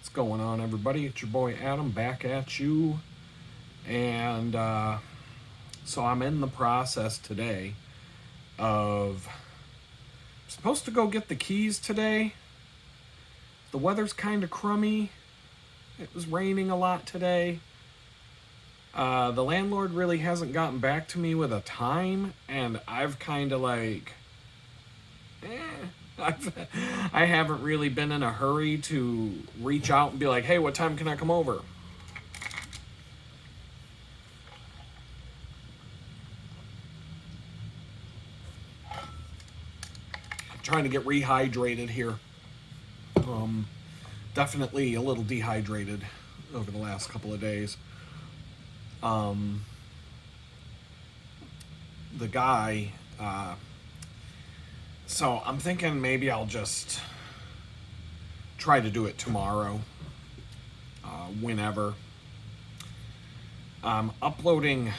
What's going on, everybody? It's your boy Adam back at you. And so I'm in the process today of supposed to go get the keys today. The weather's kind of crummy. It was raining a lot today. The landlord really hasn't gotten back to me with a time, and I've kind of like, I haven't really been in a hurry to reach out and be like, hey, what time can I come over? I'm trying to get rehydrated here. Definitely a little dehydrated over the last couple of days. The guy, so I'm thinking maybe I'll just try to do it tomorrow, whenever. I'm uploading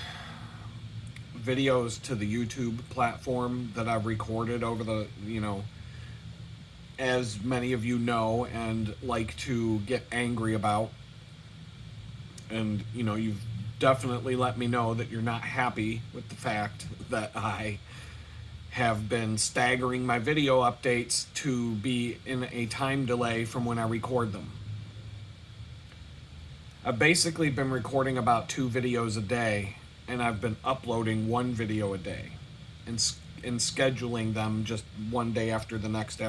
videos to the YouTube platform that I've recorded over the, as many of you know and like to get angry about. And, you've definitely let me know that you're not happy with the fact that I have been staggering my video updates to be in a time delay from when I record them. I've basically been recording about 2 videos a day, and I've been uploading 1 video a day and scheduling them just one day after the next.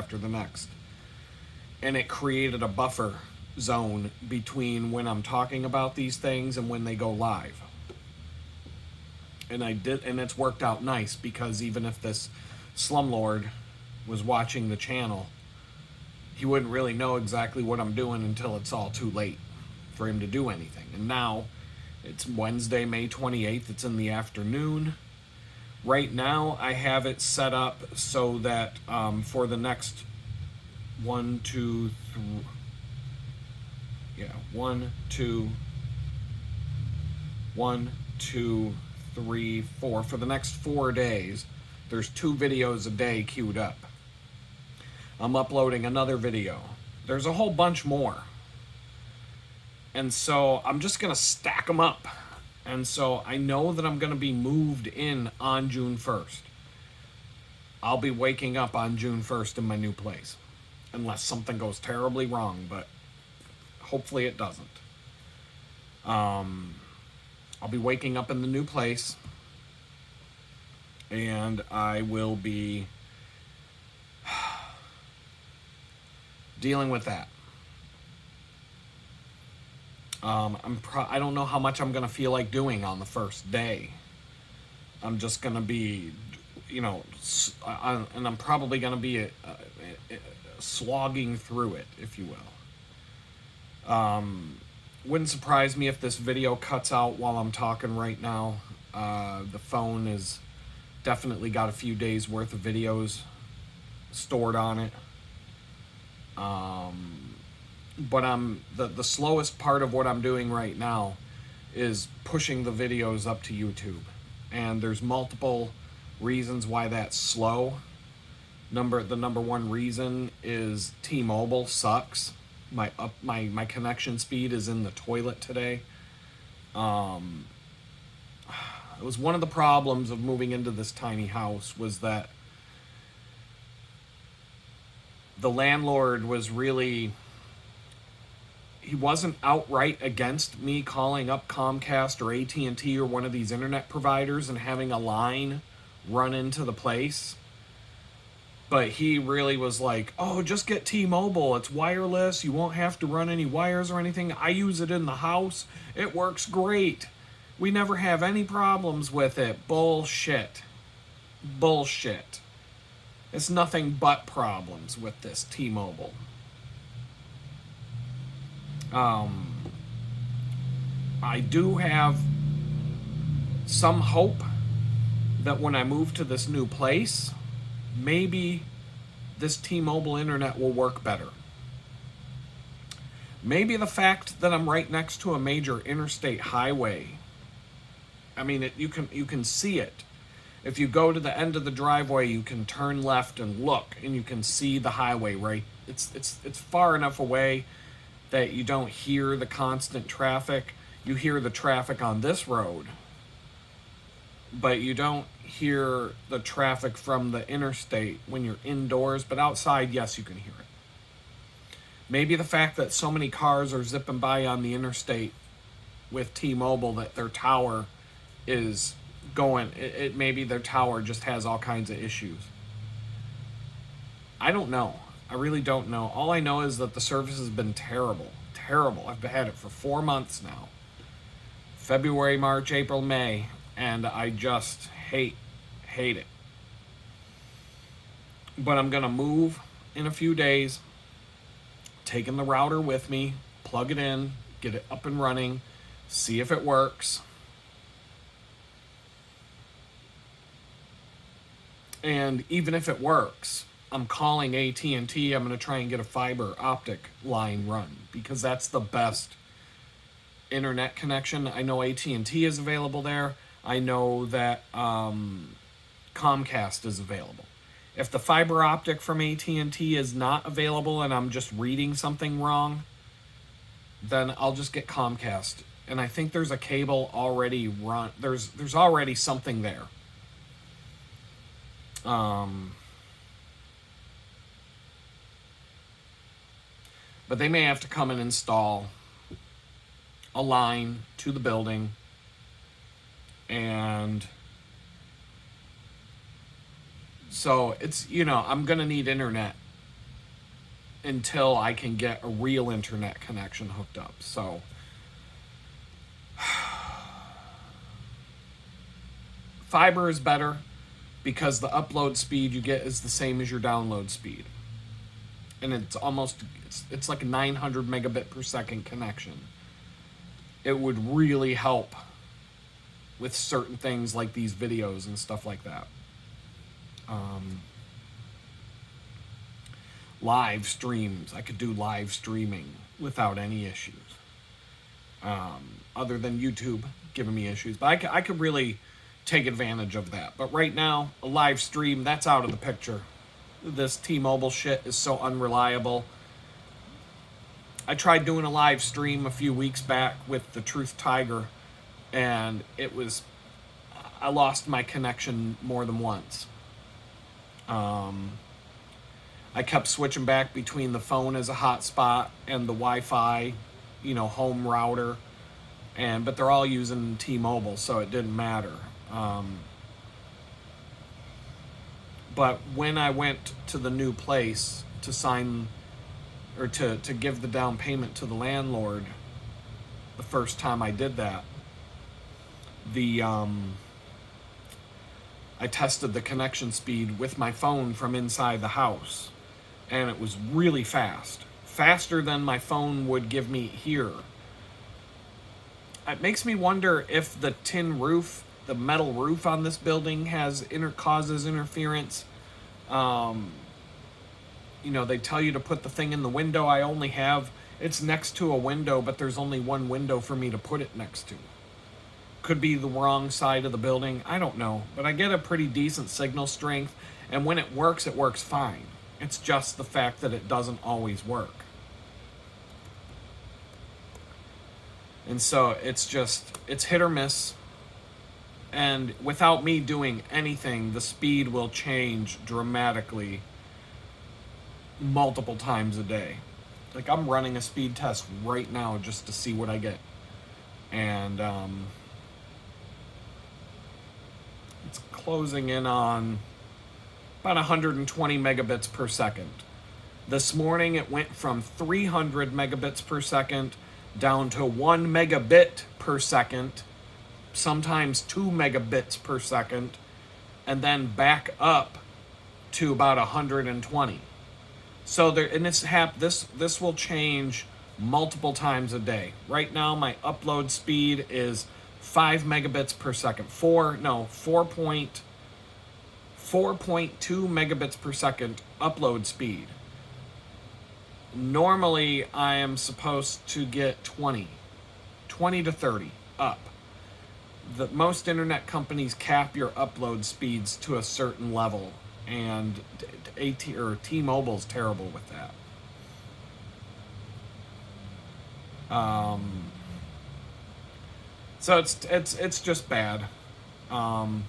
And it created a buffer zone between when I'm talking about these things and when they go live. And it's worked out nice, because even if this slumlord was watching the channel, he wouldn't really know exactly what I'm doing until it's all too late for him to do anything. And now it's Wednesday, May 28th. It's in the afternoon. Right now, I have it set up so that for the next 1, 2, 3, 4. For the next 4 days, there's 2 videos a day queued up. I'm uploading another video. There's a whole bunch more. And so I'm just going to stack them up. And so I know that I'm going to be moved in on June 1st. I'll be waking up on June 1st in my new place. Unless something goes terribly wrong, but hopefully it doesn't. I'll be waking up in the new place, and I will be dealing with that. I don't know how much I'm going to feel like doing on the first day. I'm just going to be, and I'm probably going to be slogging through it, if you will. Wouldn't surprise me if this video cuts out while I'm talking right now. The phone has definitely got a few days worth of videos stored on it. But the slowest part of what I'm doing right now is pushing the videos up to YouTube. And there's multiple reasons why that's slow. The number one reason is T-Mobile sucks. My connection speed is in the toilet today. It was one of the problems of moving into this tiny house, was that the landlord was really, he wasn't outright against me calling up Comcast or AT&T or one of these internet providers and having a line run into the place. But he really was like, oh, just get T-Mobile. It's wireless. You won't have to run any wires or anything. I use it in the house. It works great. We never have any problems with it. Bullshit. It's nothing but problems with this T-Mobile. I do have some hope that when I move to this new place, maybe this T-Mobile internet will work better. Maybe the fact that I'm right next to a major interstate highway. I mean, you can see it. If you go to the end of the driveway, you can turn left and look, and you can see the highway right. It's far enough away that you don't hear the constant traffic. You hear the traffic on this road, but you don't hear the traffic from the interstate when you're indoors. But outside, yes, you can hear it. Maybe the fact that so many cars are zipping by on the interstate with T-Mobile, that their tower is going, maybe their tower just has all kinds of issues. I don't know. I really don't know. All I know is that the service has been terrible. Terrible. I've had it for 4 months now. February, March, April, May. And I just hate it. But I'm going to move in a few days. Taking the router with me. Plug it in. Get it up and running. See if it works. And even if it works, I'm calling AT&T. I'm going to try and get a fiber optic line run because that's the best internet connection. I know AT&T is available there. I know that Comcast is available. If the fiber optic from AT&T is not available and I'm just reading something wrong, then I'll just get Comcast. And I think there's a cable already run. There's already something there. But they may have to come and install a line to the building, and so it's, I'm going to need internet until I can get a real internet connection hooked up. So fiber is better because the upload speed you get is the same as your download speed. And it's like a 900 megabit per second connection. It would really help with certain things like these videos and stuff like that. Live streams. I could do live streaming without any issues. Other than YouTube giving me issues. But I could really take advantage of that. But right now, a live stream, that's out of the picture. This T-Mobile shit is so unreliable. I tried doing a live stream a few weeks back with the Truth Tiger, and I lost my connection more than once. I kept switching back between the phone as a hotspot and the Wi-Fi, home router, but they're all using T-Mobile, so it didn't matter. But when I went to the new place to sign or to give the down payment to the landlord, the first time I did that, I tested the connection speed with my phone from inside the house, and it was really fast. Faster than my phone would give me here. It makes me wonder if the tin roof, the metal roof on this building causes interference. They tell you to put the thing in the window. It's next to a window, but there's only one window for me to put it next to. Could be the wrong side of the building. I don't know. But I get a pretty decent signal strength, and when it works fine. It's just the fact that it doesn't always work. And so it's hit or miss. And without me doing anything, the speed will change dramatically multiple times a day. Like, I'm running a speed test right now just to see what I get. And it's closing in on about 120 megabits per second. This morning it went from 300 megabits per second down to 1 megabit per second, sometimes 2 megabits per second, and then back up to about 120. So this will change multiple times a day. Right now my upload speed is 5 megabits per second. 4.2 megabits per second upload speed. Normally I am supposed to get 20 to 30 up. Most internet companies cap your upload speeds to a certain level, and T-Mobile's terrible with that. So it's just bad. Um,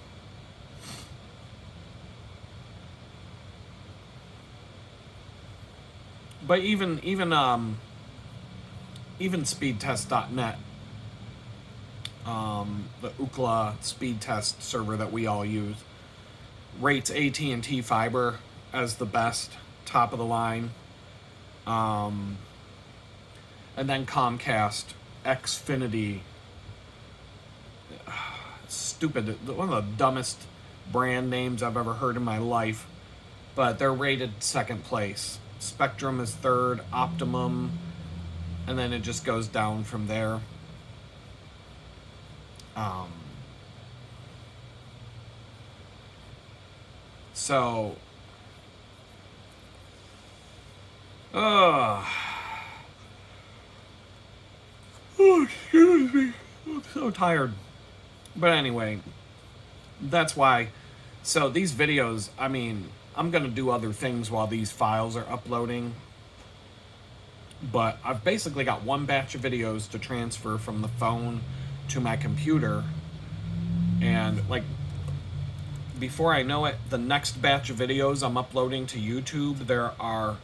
but even speedtest.net, the Ookla speed test server that we all use, rates AT&T fiber as the best, top of the line. And then Comcast, Xfinity, stupid, one of the dumbest brand names I've ever heard in my life, but they're rated second place. Spectrum is third, Optimum, and then it just goes down from there. So, oh, excuse me, I'm so tired. But anyway, that's why. So these videos, I mean, I'm going to do other things while these files are uploading. But I've basically got one batch of videos to transfer from the phone to my computer. And, like, before I know it, the next batch of videos I'm uploading to YouTube, there are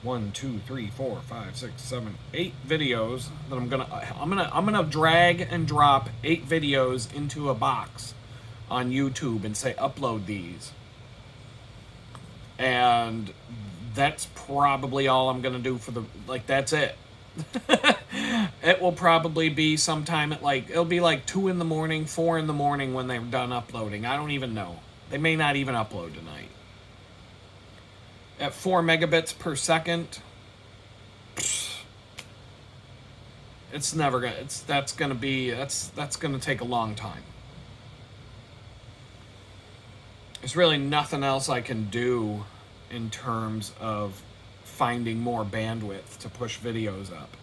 1, 2, 3, 4, 5, 6, 7, 8 videos that I'm gonna drag and drop 8 videos into a box on YouTube and say upload these. And that's probably all I'm gonna do for that's it. It will probably be sometime at it'll be like 2 in the morning, 4 in the morning when they're done uploading. I don't even know. They may not even upload tonight. At 4 megabits per second, it's never gonna. That's gonna take a long time. There's really nothing else I can do in terms of finding more bandwidth to push videos up.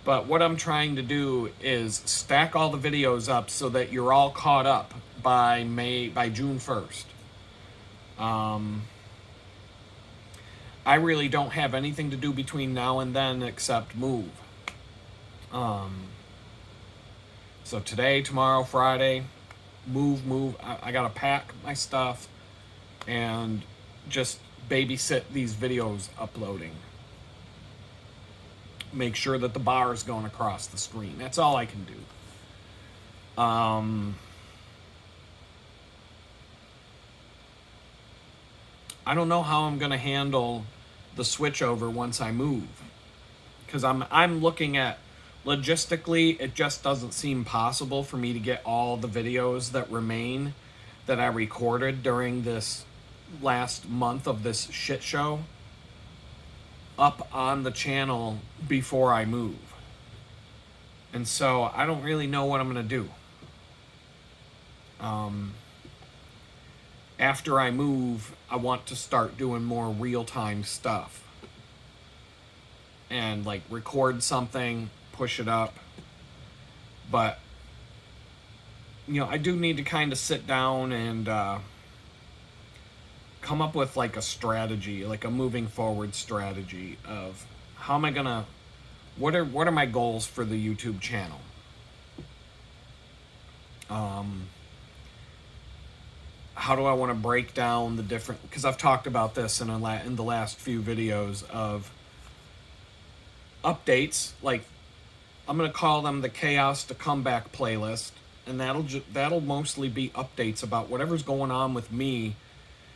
But what I'm trying to do is stack all the videos up so that you're all caught up by June 1st. I really don't have anything to do between now and then except move. So today, tomorrow, Friday, move. I gotta pack my stuff and just babysit these videos uploading. Make sure that the bar is going across the screen. That's all I can do. I don't know how I'm going to handle the switchover once I move, because I'm looking at logistically, it just doesn't seem possible for me to get all the videos that remain that I recorded during this last month of this shit show up on the channel before I move. And so I don't really know what I'm going to do. After I move, I want to start doing more real-time stuff. And record something, push it up. But, I do need to kind of sit down and come up with a strategy, a moving forward strategy of how am I gonna, what are my goals for the YouTube channel? How do I want to break down the different, because I've talked about this in the last few videos of updates, I'm going to call them the Chaos to Comeback playlist, and that'll mostly be updates about whatever's going on with me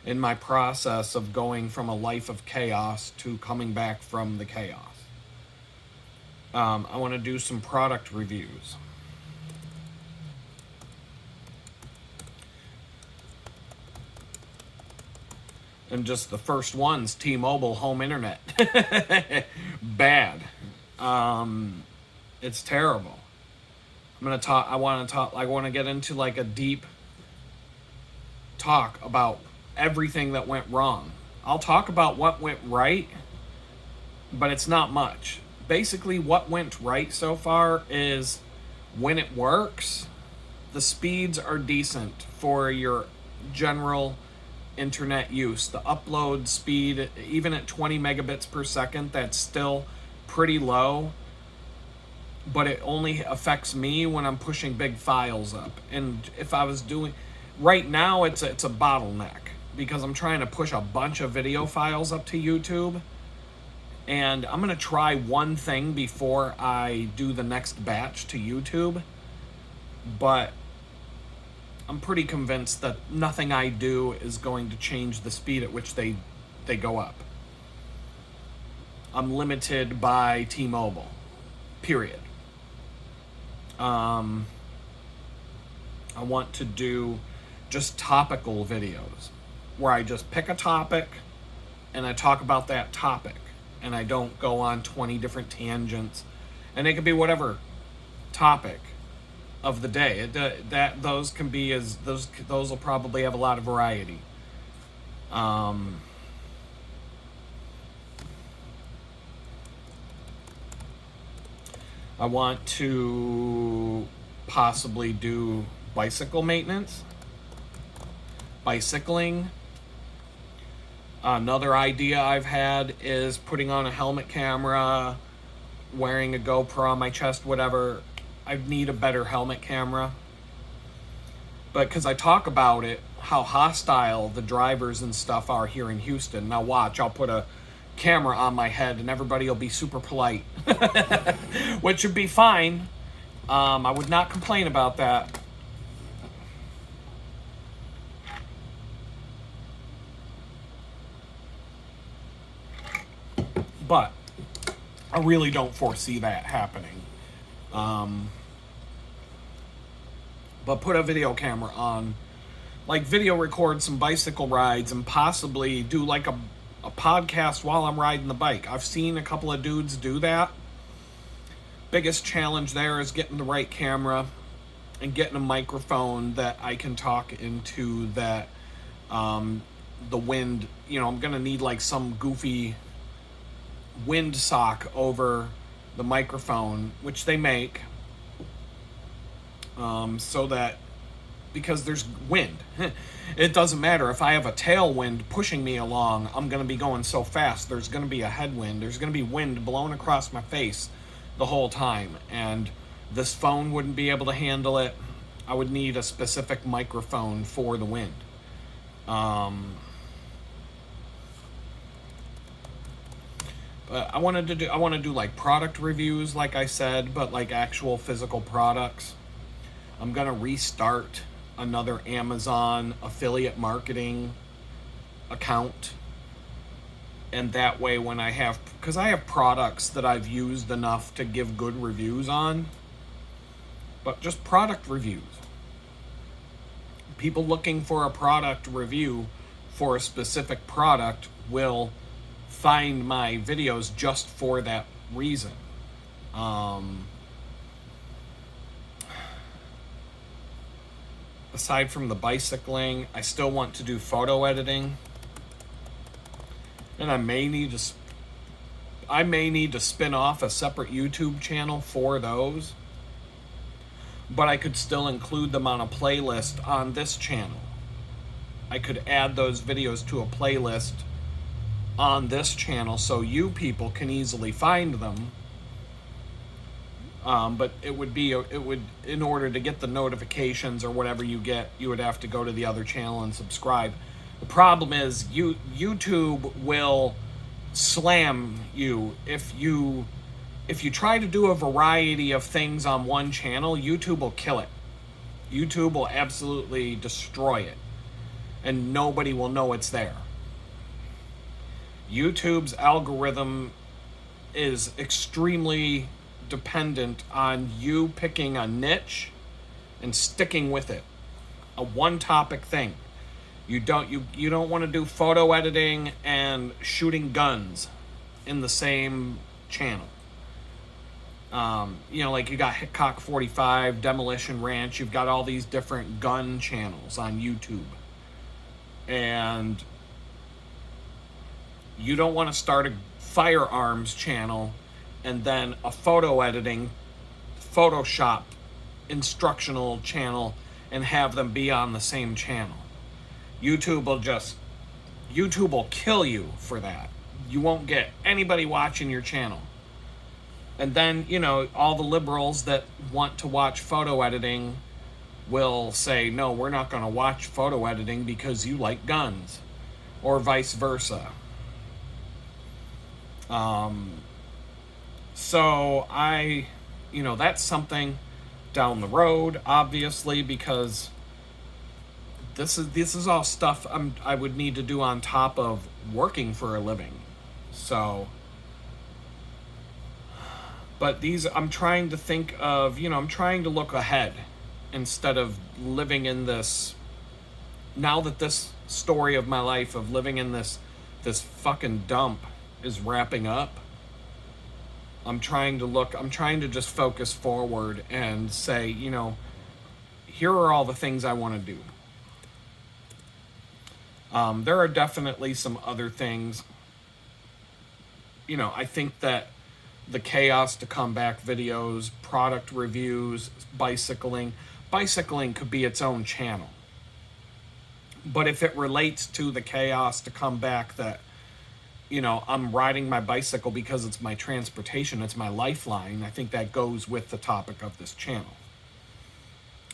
in my process of going from a life of chaos to coming back from the chaos. I want to do some product reviews. And just the first one's T-Mobile home internet. Bad. It's terrible. I want to get into a deep talk about everything that went wrong. I'll talk about what went right, but it's not much. Basically, what went right so far is when it works, the speeds are decent for your general internet use. The upload speed, even at 20 megabits per second, that's still pretty low. but it only affects me when I'm pushing big files up. And if I was doing, right now it's a bottleneck because I'm trying to push a bunch of video files up to YouTube. And I'm going to try one thing before I do the next batch to YouTube. But I'm pretty convinced that nothing I do is going to change the speed at which they go up. I'm limited by T-Mobile, period. I want to do just topical videos where I just pick a topic and I talk about that topic, and I don't go on 20 different tangents, and it could be whatever topic of the day. Those can be those will probably have a lot of variety. I want to possibly do bicycle maintenance, bicycling. Another idea I've had is putting on a helmet camera, wearing a GoPro on my chest, whatever. I need a better helmet camera. But because I talk about it, how hostile the drivers and stuff are here in Houston. Now watch, I'll put a camera on my head and everybody will be super polite. Which would be fine. I would not complain about that. But I really don't foresee that happening. But put a video camera on, like video record some bicycle rides and possibly do like a podcast while I'm riding the bike. I've seen a couple of dudes do that. Biggest challenge there is getting the right camera and getting a microphone that I can talk into that the wind, I'm going to need like some goofy wind sock over the microphone, which they make, so that, because there's wind, it doesn't matter if I have a tailwind pushing me along, I'm going to be going so fast, there's going to be a headwind, there's going to be wind blowing across my face the whole time, and this phone wouldn't be able to handle it. I would need a specific microphone for the wind. But I want to do like product reviews, like I said, but like actual physical products. I'm gonna restart another Amazon affiliate marketing account, and that way when because I have products that I've used enough to give good reviews on, but just product reviews. People looking for a product review for a specific product will find my videos just for that reason. Aside from the bicycling, I still want to do photo editing, and I may need to spin off a separate YouTube channel for those, but I could still include them on a playlist on this channel. I could add those videos to a playlist on this channel so you people can easily find them. But it would in order to get the notifications or whatever you get, you would have to go to the other channel and subscribe. The problem is YouTube will slam you if you try to do a variety of things on one channel. YouTube will kill it. YouTube will absolutely destroy it, and nobody will know it's there. YouTube's algorithm is extremely dependent on you picking a niche and sticking with it, a one topic thing. You don't want to do photo editing and shooting guns in the same channel. Like you got Hitcock 45, Demolition Ranch, you've got all these different gun channels on YouTube, and you don't want to start a firearms channel and then a photo editing, Photoshop instructional channel and have them be on the same channel. YouTube will kill you for that. You won't get anybody watching your channel. And then, you know, all the liberals that want to watch photo editing will say, no, we're not going to watch photo editing because you like guns, or vice versa. So you know, that's something down the road, obviously, because this is all stuff I would need to do on top of working for a living. So, but these, I'm trying to think of, you know, I'm trying to look ahead instead of living in this, now that this story of my life of living in this fucking dump is wrapping up. I'm trying to just focus forward and say, you know, here are all the things I want to do. There are definitely some other things. You know, I think that the Chaos to Comeback videos, product reviews, bicycling could be its own channel. But if it relates to the Chaos to Comeback, that, you know, I'm riding my bicycle because it's my transportation, it's my lifeline, I think that goes with the topic of this channel.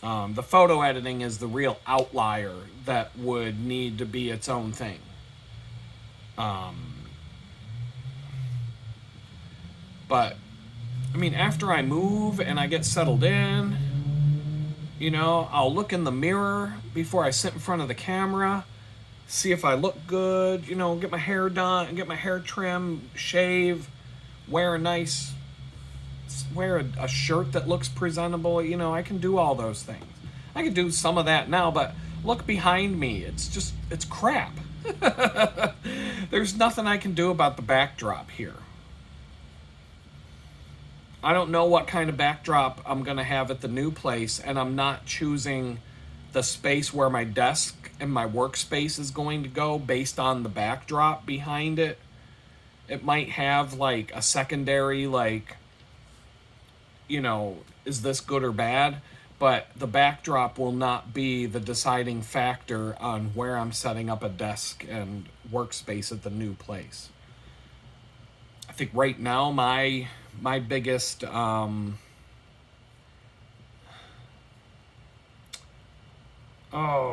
The photo editing is the real outlier that would need to be its own thing. But, I mean, after I move and I get settled in, you know, I'll look in the mirror before I sit in front of the camera, see if I look good, you know, get my hair done, get my hair trimmed, shave, wear a shirt that looks presentable. You know, I can do all those things. I can do some of that now, but look behind me. It's crap. There's nothing I can do about the backdrop here. I don't know what kind of backdrop I'm going to have at the new place, and I'm not choosing the space where my desk and my workspace is going to go based on the backdrop behind it. It might have like a secondary, like, you know, is this good or bad? But the backdrop will not be the deciding factor on where I'm setting up a desk and workspace at the new place. I think right now my biggest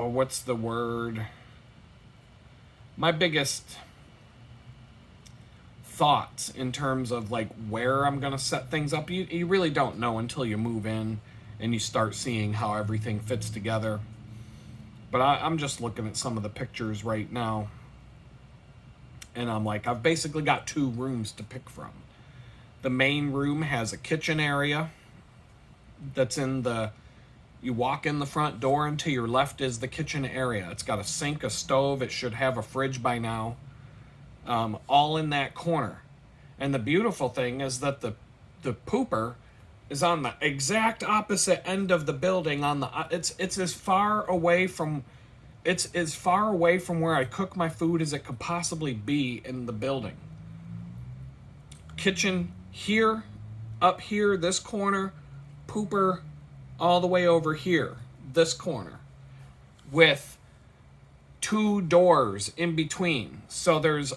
what's the word? My biggest thoughts in terms of like where I'm gonna set things up, you really don't know until you move in and you start seeing how everything fits together. But I'm just looking at some of the pictures right now, and I'm like, I've basically got 2 rooms to pick from. The main room has a kitchen area that's you walk in the front door, and to your left is the kitchen area. It's got a sink, a stove, it should have a fridge by now, all in that corner. And the beautiful thing is that the pooper is on the exact opposite end of the building. It's as far away from where I cook my food as it could possibly be in the building. Kitchen here, up here, this corner, pooper all the way over here, this corner, with 2 doors in between. So there's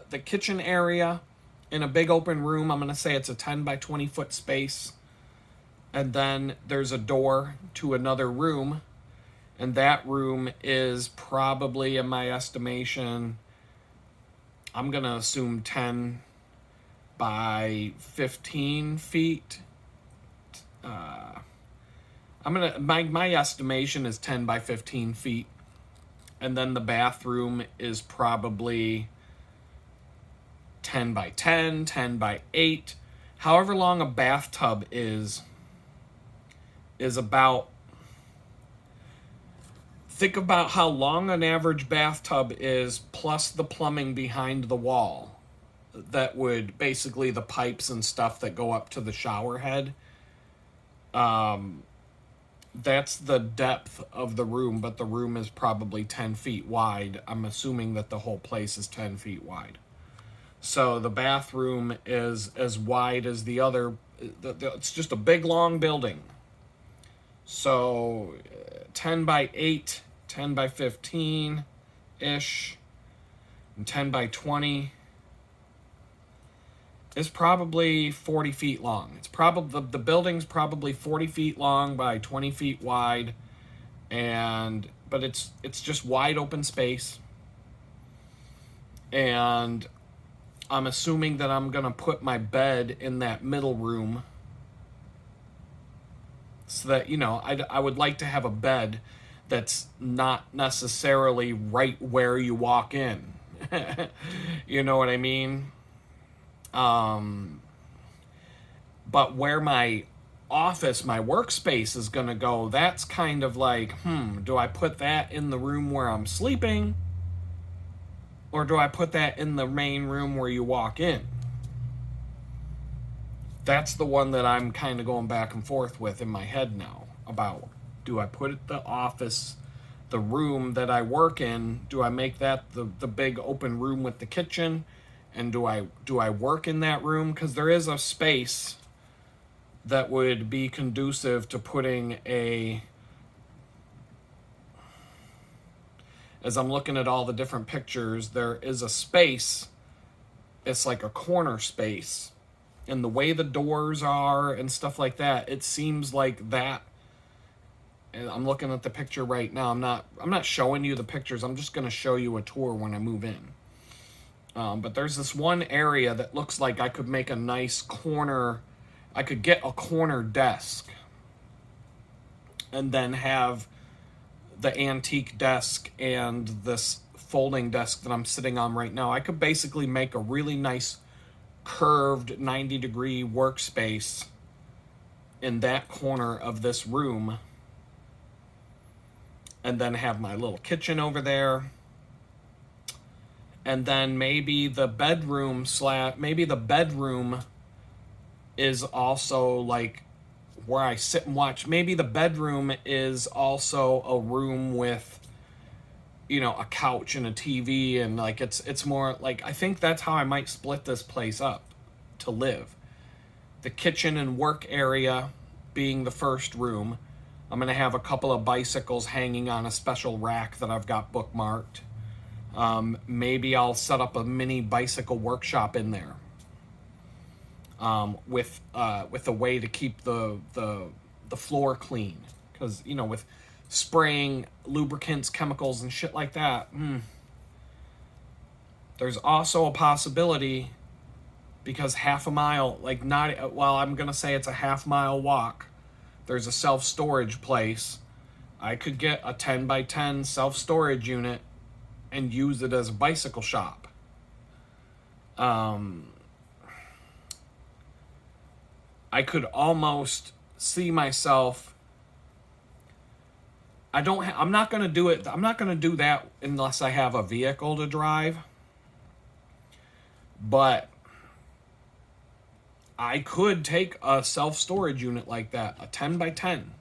the kitchen area in a big open room. I'm going to say it's a 10 by 20 foot space. And then there's a door to another room. And that room is probably, in my estimation, I'm going to assume 10 by 15 feet. My estimation is 10 by 15 feet. And then the bathroom is probably 10 by 10, 10 by 8. However long a bathtub is about, think about how long an average bathtub is plus the plumbing behind the wall. That would basically the pipes and stuff that go up to the shower head. That's the depth of the room, but the room is probably 10 feet wide. I'm assuming that the whole place is 10 feet wide. So the bathroom is as wide as the other. It's just a big, long building. So 10 by 8, 10 by 15-ish, and 10 by 20. is probably 40 feet long. It's probably the building's probably 40 feet long by 20 feet wide, but it's just wide open space. And I'm assuming that I'm gonna put my bed in that middle room, so that, you know, I would like to have a bed that's not necessarily right where you walk in. You know what I mean? But where my office, my workspace is going to go, that's kind of like, do I put that in the room where I'm sleeping? Or do I put that in the main room where you walk in? That's the one that I'm kind of going back and forth with in my head now about, do I put the office, the room that I work in, do I make that the big open room with the kitchen? And do I work in that room? Because there is a space that would be conducive to putting as I'm looking at all the different pictures, there is a space. It's like a corner space. And the way the doors are and stuff like that, it seems like that. And I'm looking at the picture right now. I'm not showing you the pictures. I'm just going to show you a tour when I move in. But there's this one area that looks like I could make a nice corner. I could get a corner desk and then have the antique desk and this folding desk that I'm sitting on right now. I could basically make a really nice curved 90-degree workspace in that corner of this room, and then have my little kitchen over there. And then maybe the bedroom is also like where I sit and watch. Maybe the bedroom is also a room with, you know, a couch and a TV, and like it's more like, I think that's how I might split this place up to live. The kitchen and work area being the first room. I'm going to have a couple of bicycles hanging on a special rack that I've got bookmarked. Maybe I'll set up a mini bicycle workshop in there. With a way to keep the floor clean, because, you know, with spraying lubricants, chemicals, and shit like that, there's also a possibility, because half a mile, like, not, well, I'm gonna say it's a half-mile walk, there's a self-storage place. I could get a 10 by 10 self-storage unit and use it as a bicycle shop. I could almost see myself. I'm not going to do it. I'm not going to do that unless I have a vehicle to drive. But I could take a self-storage unit like that, a 10 by 10.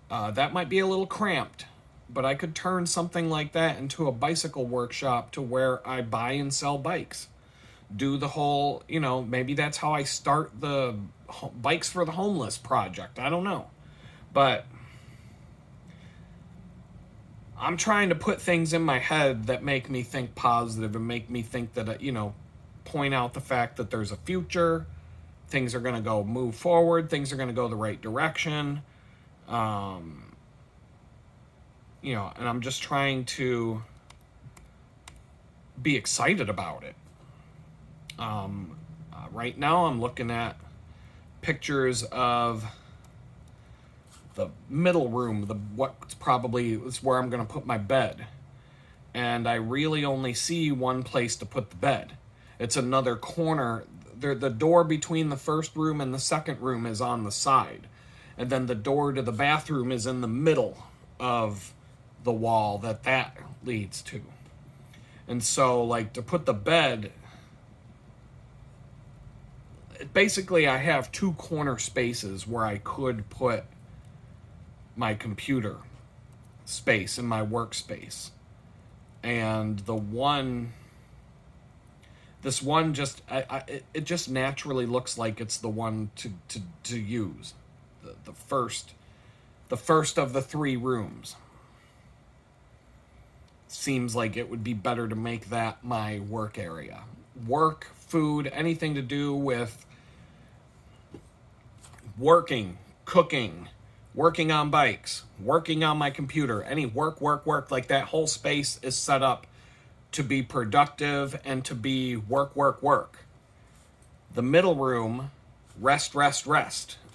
That might be a little cramped, but I could turn something like that into a bicycle workshop to where I buy and sell bikes. Do the whole, you know, maybe that's how I start the Bikes for the Homeless project. I don't know. But I'm trying to put things in my head that make me think positive and make me think that, you know, point out the fact that there's a future. Things are going to move forward. Things are going to go the right direction. You know, and I'm just trying to be excited about it. Right now I'm looking at pictures of the middle room, what's probably is where I'm going to put my bed. And I really only see one place to put the bed. It's another corner. The door between the first room and the second room is on the side. And then the door to the bathroom is in the middle of the wall that leads to. And so, like, to put the bed, basically I have two corner spaces where I could put my computer space in my workspace. And this one just, it just naturally looks like it's the one to use. The first of the three rooms. Seems like it would be better to make that my work area. work, food, anything to do with working, cooking, working on bikes, working on my computer, any work, like that whole space is set up to be productive and to be work. The middle room, rest.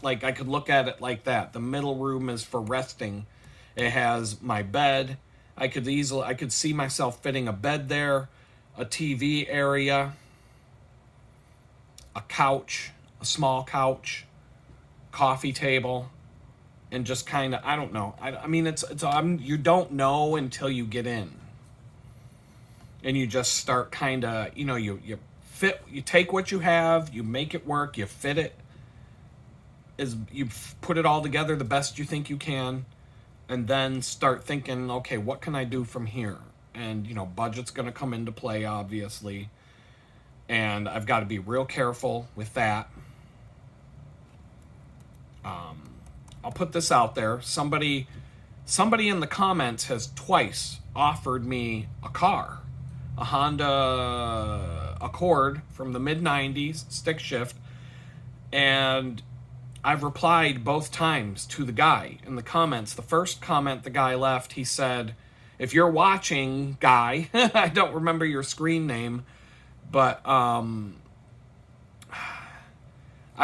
Like I could look at it like that. The middle room is for resting. It has my bed. I could see myself fitting a bed there, a TV area, a couch, a small couch, coffee table, and just kind of, I don't know. I mean, you don't know until you get in. And you just start kind of, you take what you have, you make it work, you fit it, you put it all together the best you think you can, and then start thinking, okay, what can I do from here? And, budget's going to come into play, obviously. And I've got to be real careful with that. I'll put this out there. Somebody in the comments has twice offered me a car. A Honda Accord from the mid-90s, stick shift. And I've replied both times to the guy in the comments. The first comment the guy left, he said, if you're watching, guy, I don't remember your screen name, but I've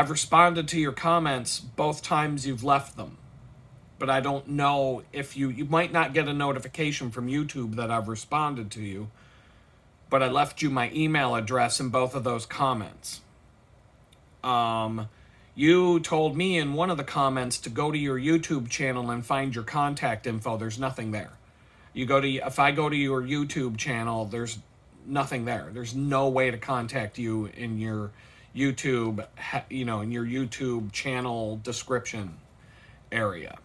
responded to your comments both times you've left them. But I don't know if you might not get a notification from YouTube that I've responded to you. But I left you my email address in both of those comments. You told me in one of the comments to go to your YouTube channel and find your contact info. There's nothing there. If I go to your YouTube channel, there's nothing there. There's no way to contact you in your YouTube, in your YouTube channel description area.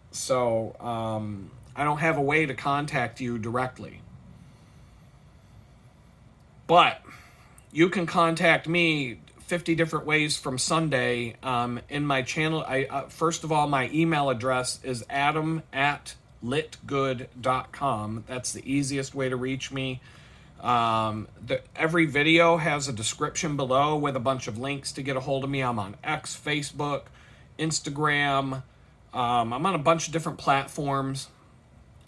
So, I don't have a way to contact you directly. But you can contact me 50 different ways from Sunday in my channel. First of all, my email address is adam@litgood.com. That's the easiest way to reach me. Every video has a description below with a bunch of links to get a hold of me. I'm on X, Facebook, Instagram. I'm on a bunch of different platforms.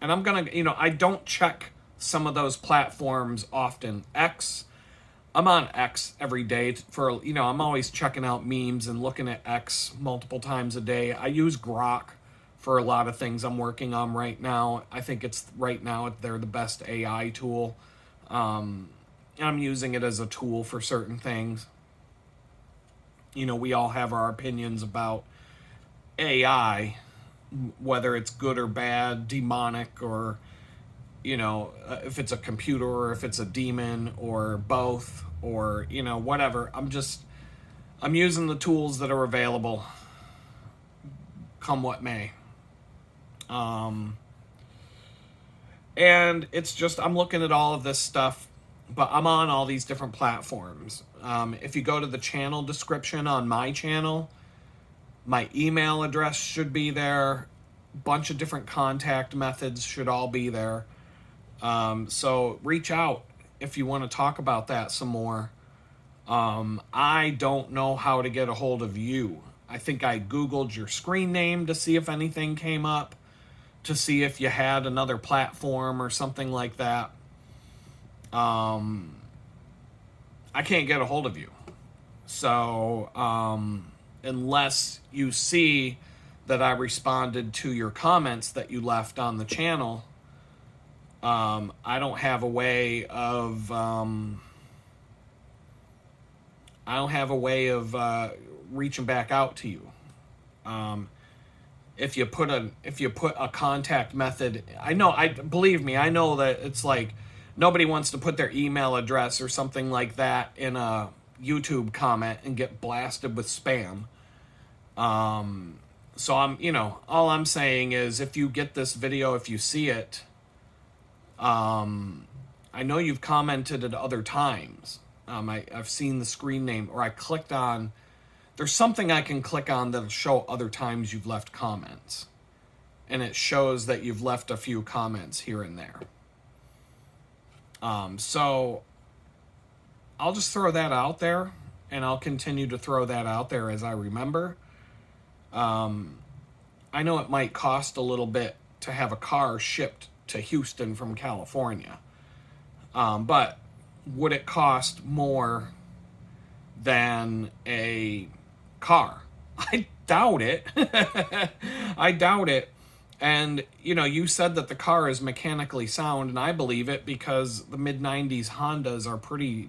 And I'm going to, I don't check some of those platforms often. I'm on X every day I'm always checking out memes and looking at X multiple times a day. I use Grok for a lot of things I'm working on right now. I think they're the best AI tool. I'm using it as a tool for certain things. We all have our opinions about AI, whether it's good or bad, demonic, or if it's a computer or if it's a demon or both, or whatever. I'm using the tools that are available, come what may. And it's just, I'm looking at all of this stuff, but I'm on all these different platforms. If you go to the channel description on my channel, my email address should be there. Bunch of different contact methods should all be there. So reach out if you want to talk about that some more. I don't know how to get a hold of you. I think I Googled your screen name to see if anything came up, to see if you had another platform or something like that. I can't get a hold of you. So, unless you see that I responded to your comments that you left on the channel, I don't have a way of reaching back out to you. If you put a contact method, believe me, I know that it's like nobody wants to put their email address or something like that in a YouTube comment and get blasted with spam. So all I'm saying is, if you get this video, if you see it, I know you've commented at other times. I've seen the screen name, or I clicked on, there's something I can click on that'll show other times you've left comments. And it shows that you've left a few comments here and there. So I'll just throw that out there, and I'll continue to throw that out there as I remember. I know it might cost a little bit to have a car shipped to Houston from California, but would it cost more than a car? I doubt it. I doubt it. And, you know, you said that the car is mechanically sound, and I believe it because the mid-90s Hondas are pretty,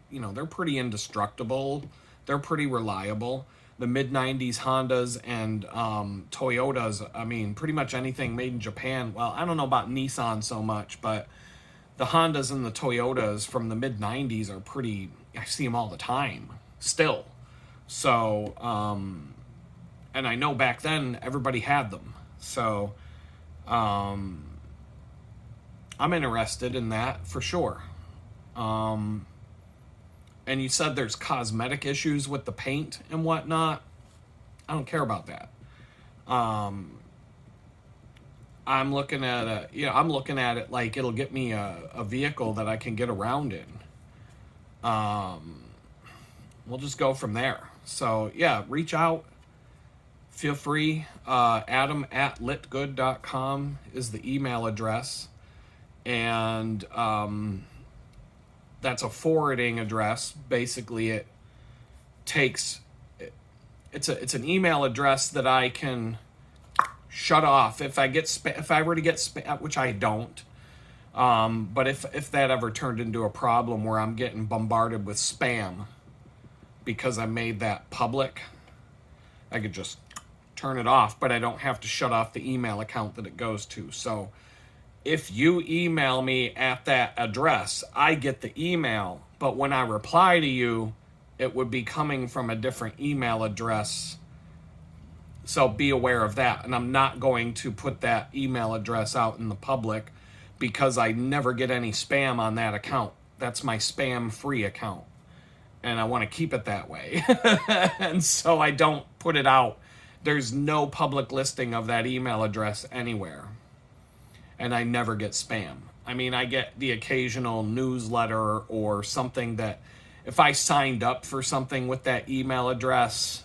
you know, they're pretty indestructible. They're pretty reliable. The mid-90s Hondas and Toyotas, I mean, pretty much anything made in Japan. Well, I don't know about Nissan so much, but the Hondas and the Toyotas from the mid-90s are pretty, I see them all the time, still. So, and I know back then everybody had them. So, I'm interested in that for sure. And you said there's cosmetic issues with the paint and whatnot. I don't care about that. I'm looking at I'm looking at it like it'll get me a vehicle that I can get around in. We'll just go from there. So yeah, reach out. Feel free. Adam@litgood.com is the email address. And that's a forwarding address. Basically, it takes... It's an email address that I can shut off if I were to get spam, which I don't. But if that ever turned into a problem where I'm getting bombarded with spam because I made that public, I could just turn it off, but I don't have to shut off the email account that it goes to. So if you email me at that address, I get the email, but when I reply to you, it would be coming from a different email address. So be aware of that. And I'm not going to put that email address out in the public because I never get any spam on that account. That's my spam-free account. And I want to keep it that way. And so I don't put it out. There's no public listing of that email address anywhere. And I never get spam. I mean, I get the occasional newsletter or something that if I signed up for something with that email address,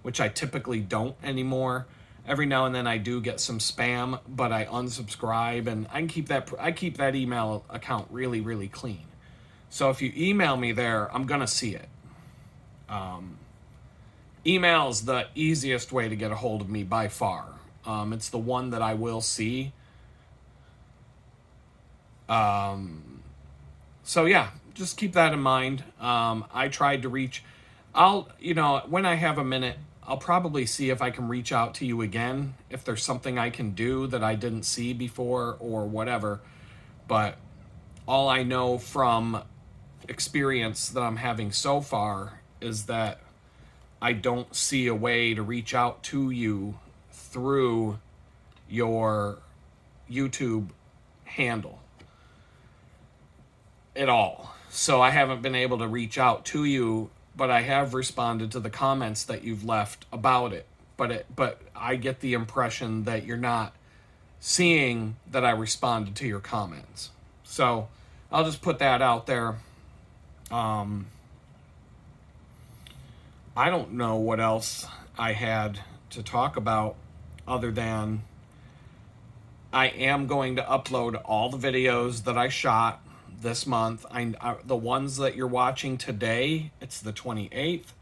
which I typically don't anymore, every now and then I do get some spam, but I unsubscribe, and I keep that email account really, really clean. So if you email me there, I'm going to see it. Email's the easiest way to get a hold of me by far. It's the one that I will see. So yeah, just keep that in mind. I tried to reach, when I have a minute, I'll probably see if I can reach out to you again, if there's something I can do that I didn't see before or whatever. But all I know from experience that I'm having so far is that I don't see a way to reach out to you through your YouTube handle at all. So I haven't been able to reach out to you, but I have responded to the comments that you've left about it. But I get the impression that you're not seeing that I responded to your comments. So I'll just put that out there. I don't know what else I had to talk about other than I am going to upload all the videos that I shot this month. The ones that you're watching today, it's the 28th.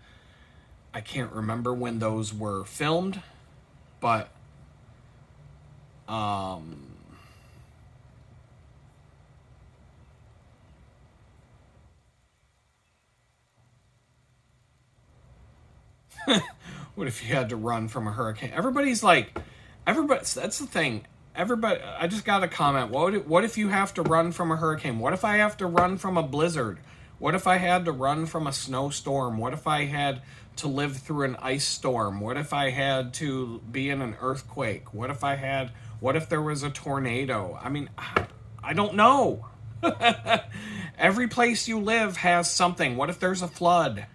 I can't remember when those were filmed, but what if you had to run from a hurricane? Everybody, that's the thing. Everybody, I just got a comment. What if you have to run from a hurricane? What if I have to run from a blizzard? What if I had to run from a snowstorm? What if I had to live through an ice storm? What if I had to be in an earthquake? What if there was a tornado? I mean, I don't know. Every place you live has something. What if there's a flood?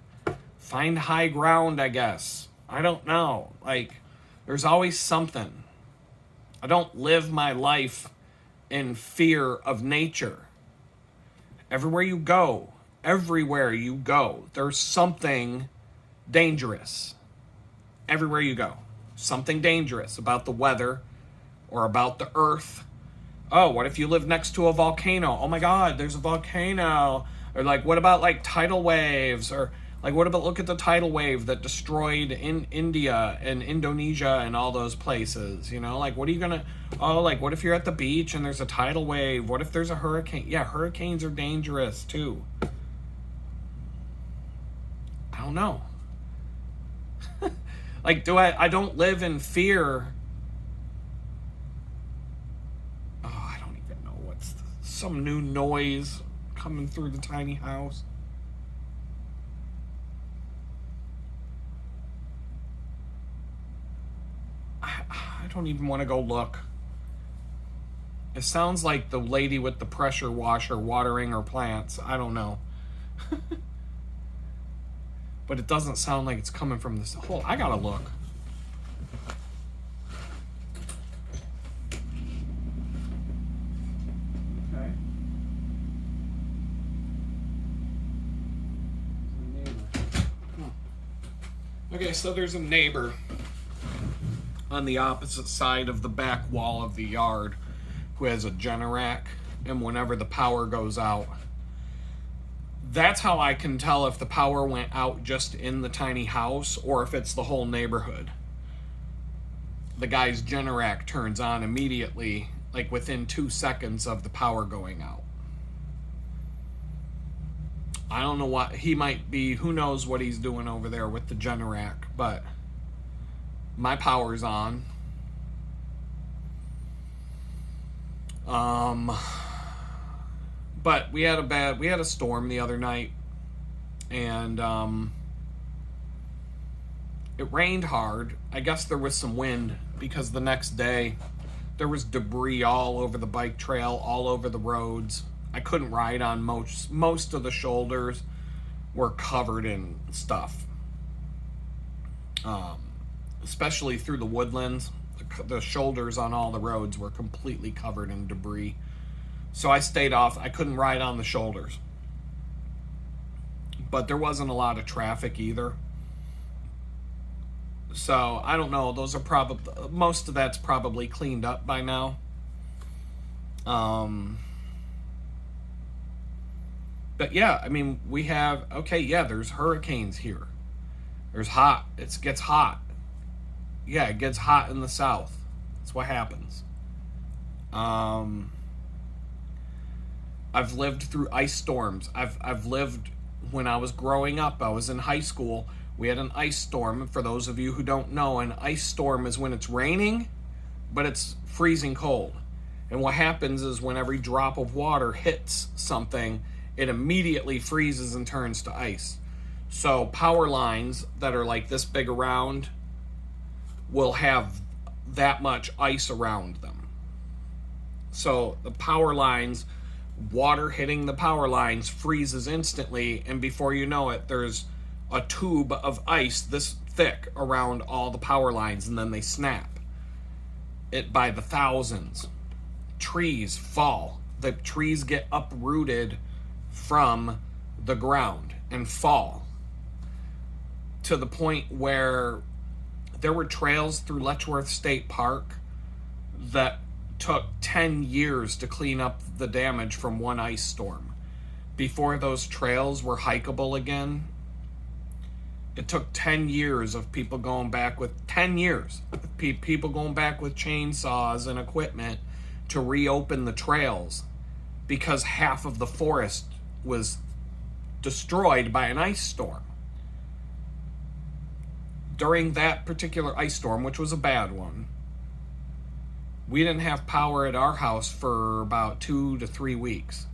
Find high ground, I guess. I don't know. There's always something. I don't live my life in fear of nature. Everywhere you go, Everywhere you go, there's something dangerous. Everywhere you go, something dangerous about the weather or about the earth. Oh, what if you live next to a volcano? Oh my God, there's a volcano. Or like, what about like tidal waves? Or like, what about, look at the tidal wave that destroyed in India and Indonesia and all those places, you know? Like, what are you gonna, oh, like, what if you're at the beach and there's a tidal wave? What if there's a hurricane? Yeah, hurricanes are dangerous too. I don't know. Like, I don't live in fear. Oh, I don't even know what's some new noise coming through the tiny house. I don't even want to go look. It sounds like the lady with the pressure washer watering her plants. I don't know. But it doesn't sound like it's coming from this hole. I gotta look. Okay. Okay, so there's a neighbor on the opposite side of the back wall of the yard who has a Generac, and whenever the power goes out, that's how I can tell if the power went out just in the tiny house or if it's the whole neighborhood. The guy's Generac turns on immediately, like within 2 seconds of the power going out. I don't know what he might be, who knows what he's doing over there with the Generac, but my power's on. But we had a storm the other night, and it rained hard. I guess there was some wind because the next day there was debris all over the bike trail, all over the roads. I couldn't ride on most of the shoulders were covered in stuff. Especially through the woodlands, the shoulders on all the roads were completely covered in debris. So I stayed off. I couldn't ride on the shoulders. But there wasn't a lot of traffic either. So I don't know. Those are probably, most of that's probably cleaned up by now. But yeah, I mean, we have, okay, yeah, there's hurricanes here. There's hot. It gets hot. Yeah, it gets hot in the south. That's what happens. I've lived through ice storms. I've lived, when I was growing up, I was in high school, we had an ice storm. For those of you who don't know, an ice storm is when it's raining, but it's freezing cold. And what happens is when every drop of water hits something, it immediately freezes and turns to ice. So power lines that are like this big around will have that much ice around them. So the power lines, water hitting the power lines freezes instantly, and before you know it, there's a tube of ice this thick around all the power lines, and then they snap. It by the thousands. Trees fall. The trees get uprooted from the ground and fall to the point where there were trails through Letchworth State Park that took 10 years to clean up the damage from one ice storm. Before those trails were hikeable again, it took 10 years of people going back with, 10 years, people going back with chainsaws and equipment to reopen the trails because half of the forest was destroyed by an ice storm. During that particular ice storm, which was a bad one, we didn't have power at our house for about 2 to 3 weeks.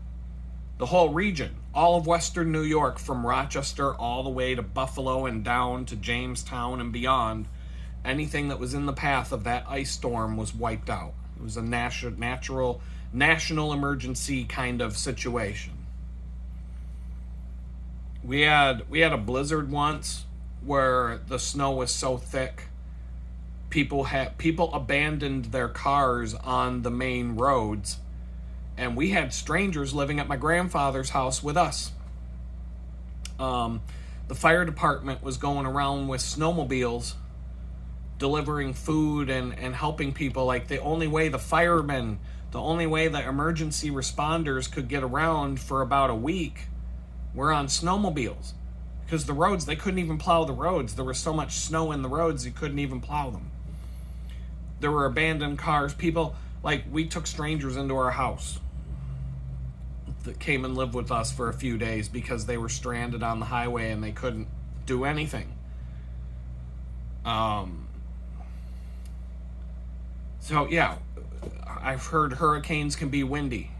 The whole region, all of Western New York, from Rochester all the way to Buffalo and down to Jamestown and beyond, anything that was in the path of that ice storm was wiped out. It was a national emergency kind of situation. We had a blizzard once where the snow was so thick, people abandoned their cars on the main roads, and we had strangers living at my grandfather's house with us. The fire department was going around with snowmobiles delivering food and helping people. Like, the only way the emergency responders could get around for about a week were on snowmobiles, because the roads, they couldn't even plow the roads. There was so much snow in the roads, you couldn't even plow them. There were abandoned cars. People, like, we took strangers into our house that came and lived with us for a few days because they were stranded on the highway and they couldn't do anything. So yeah, I've heard hurricanes can be windy.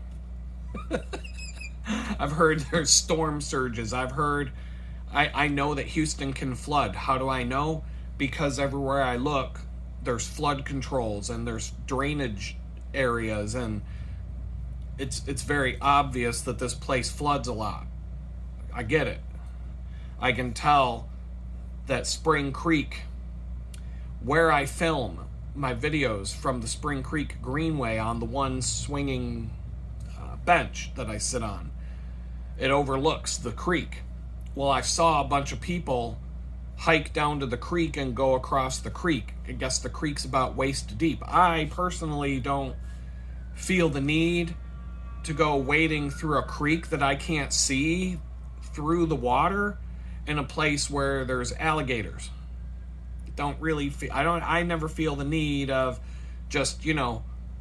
I've heard there's storm surges. I know that Houston can flood. How do I know? Because everywhere I look, there's flood controls and there's drainage areas, and it's very obvious that this place floods a lot. I get it. I can tell that Spring Creek, where I film my videos from the Spring Creek Greenway on the one swinging bench that I sit on, it overlooks the creek. Well, I saw a bunch of people hike down to the creek and go across the creek. I guess the creek's about waist deep. I personally don't feel the need to go wading through a creek that I can't see through the water in a place where there's alligators. I never feel the need of just,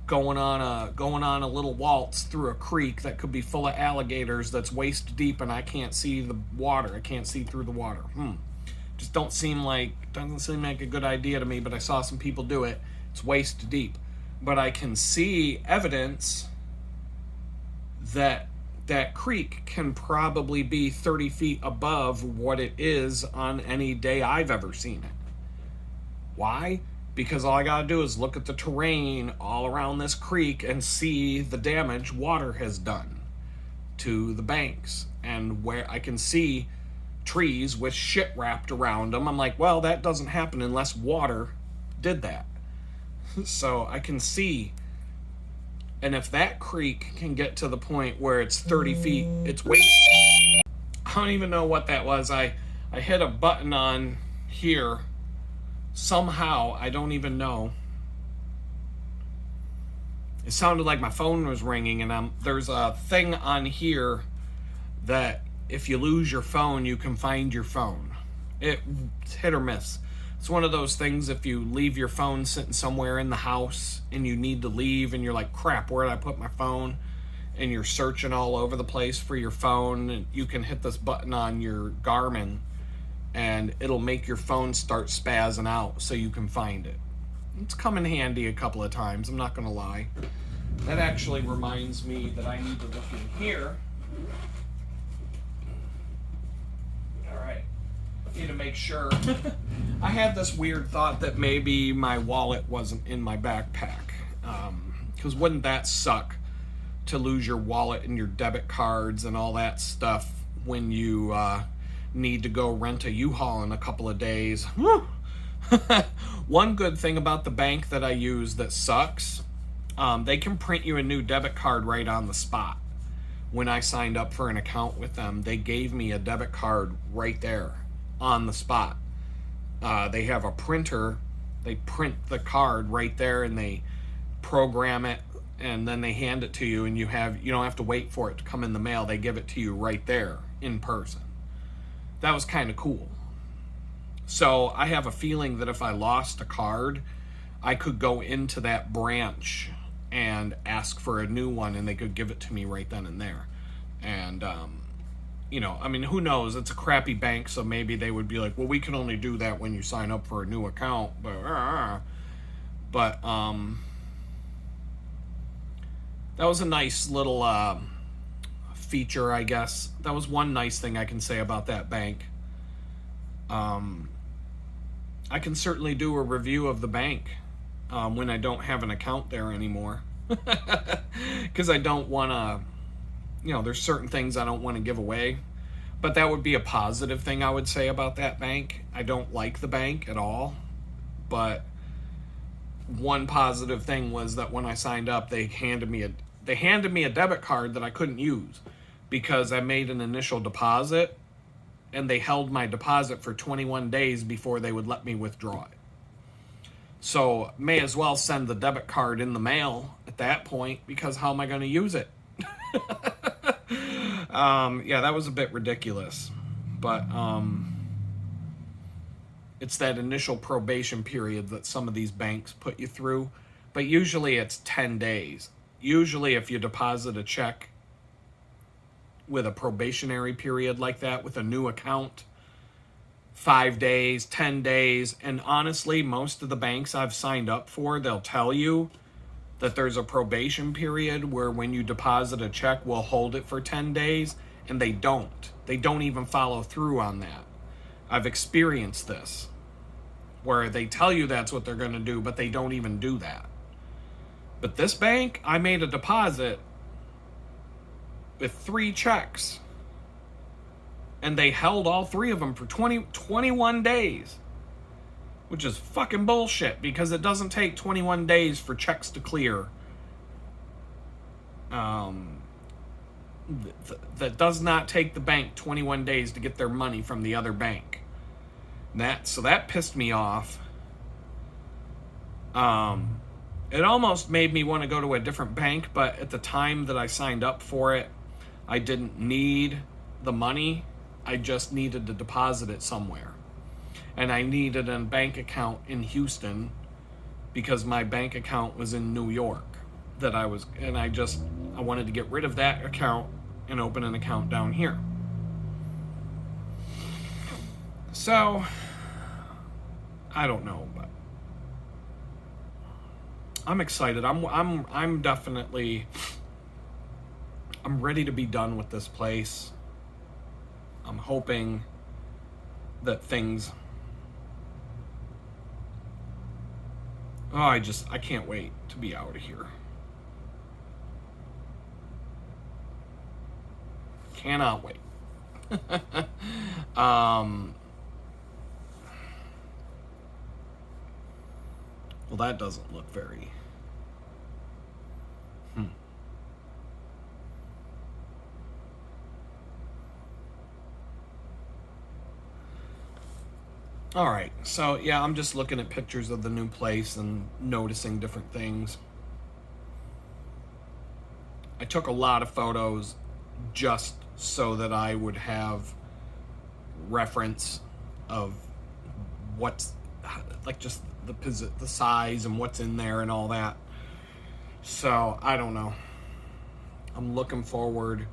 going on a little waltz through a creek that could be full of alligators that's waist deep and I can't see the water. I can't see through the water. Just doesn't seem like a good idea to me, but I saw some people do it. It's waist deep. But I can see evidence that creek can probably be 30 feet above what it is on any day I've ever seen it. Why? Because all I gotta do is look at the terrain all around this creek and see the damage water has done to the banks, and where I can see trees with shit wrapped around them. I'm like, well, that doesn't happen unless water did that. So I can see. And if that creek can get to the point where it's 30 feet, it's waist. I don't even know what that was. I hit a button on here. Somehow, I don't even know. It sounded like my phone was ringing, and there's a thing on here that if you lose your phone, you can find your phone. It's hit or miss. It's one of those things, if you leave your phone sitting somewhere in the house and you need to leave and you're like, crap, where did I put my phone? And you're searching all over the place for your phone, and you can hit this button on your Garmin and it'll make your phone start spazzing out so you can find it. It's come in handy a couple of times, I'm not gonna lie. That actually reminds me that I need to look in here. To make sure. I had this weird thought that maybe my wallet wasn't in my backpack, because wouldn't that suck to lose your wallet and your debit cards and all that stuff when you need to go rent a U-Haul in a couple of days. One good thing about the bank that I use that sucks, they can print you a new debit card right on the spot. When I signed up for an account with them, they gave me a debit card right there on the spot. They have a printer. They print the card right there and they program it, and then they hand it to you, and you don't have to wait for it to come in the mail. They give it to you right there in person. That was kind of cool. So I have a feeling that if I lost a card, I could go into that branch and ask for a new one, and they could give it to me right then and there. And who knows? It's a crappy bank, so maybe they would be like, well, we can only do that when you sign up for a new account. But that was a nice little feature, I guess. That was one nice thing I can say about that bank. I can certainly do a review of the bank when I don't have an account there anymore. Because I don't want to, there's certain things I don't want to give away. But that would be a positive thing I would say about that bank. I don't like the bank at all. But one positive thing was that when I signed up, they handed me a debit card that I couldn't use because I made an initial deposit and they held my deposit for 21 days before they would let me withdraw it. So may as well send the debit card in the mail at that point, because how am I going to use it? Yeah, that was a bit ridiculous. But it's that initial probation period that some of these banks put you through. But usually it's 10 days. Usually if you deposit a check with a probationary period like that with a new account, 5 days, 10 days, and honestly, most of the banks I've signed up for, they'll tell you that there's a probation period where when you deposit a check, we'll hold it for 10 days, and they don't. They don't even follow through on that. I've experienced this, where they tell you that's what they're going to do, but they don't even do that. But this bank, I made a deposit with 3 checks, and they held all 3 of them for 21 days, which is fucking bullshit, because it doesn't take 21 days for checks to clear. That does not take the bank 21 days to get their money from the other bank. So that pissed me off. It almost made me want to go to a different bank, but at the time that I signed up for it, I didn't need the money. I just needed to deposit it somewhere. And I needed a bank account in Houston because my bank account was in New York I wanted to get rid of that account and open an account down here. So, I don't know, but I'm excited. I'm definitely, I'm ready to be done with this place. I'm hoping that things, I can't wait to be out of here. Cannot wait. Well, that doesn't look very... All right, so yeah, I'm just looking at pictures of the new place and noticing different things. I took a lot of photos just so that I would have reference of what's, like, just the size and what's in there and all that. So, I don't know. I'm looking forward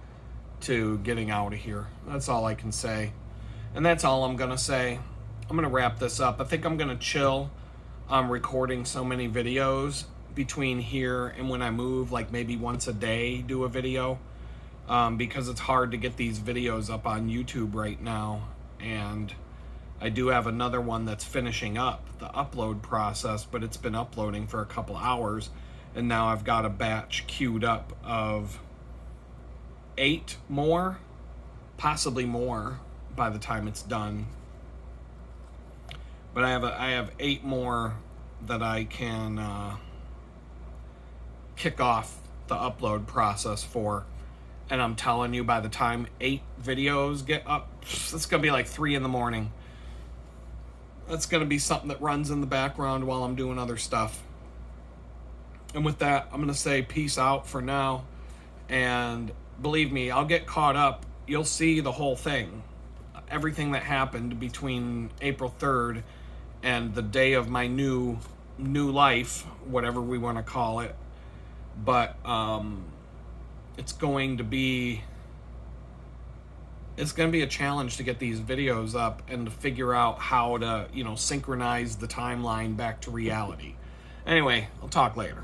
to getting out of here. That's all I can say. And that's all I'm going to say. I'm going to wrap this up. I think I'm going to chill on recording so many videos between here and when I move, like maybe once a day do a video, because it's hard to get these videos up on YouTube right now. And I do have another one that's finishing up the upload process, but it's been uploading for a couple hours, and now I've got a batch queued up of 8 more, possibly more by the time it's done. But I have 8 more that I can kick off the upload process for. And I'm telling you, by the time 8 videos get up, it's going to be like 3 in the morning. That's going to be something that runs in the background while I'm doing other stuff. And with that, I'm going to say peace out for now. And believe me, I'll get caught up. You'll see the whole thing. Everything that happened between April 3rd and the day of my new life, whatever we want to call it. But it's going to be a challenge to get these videos up and to figure out how to, synchronize the timeline back to reality. Anyway, I'll talk later.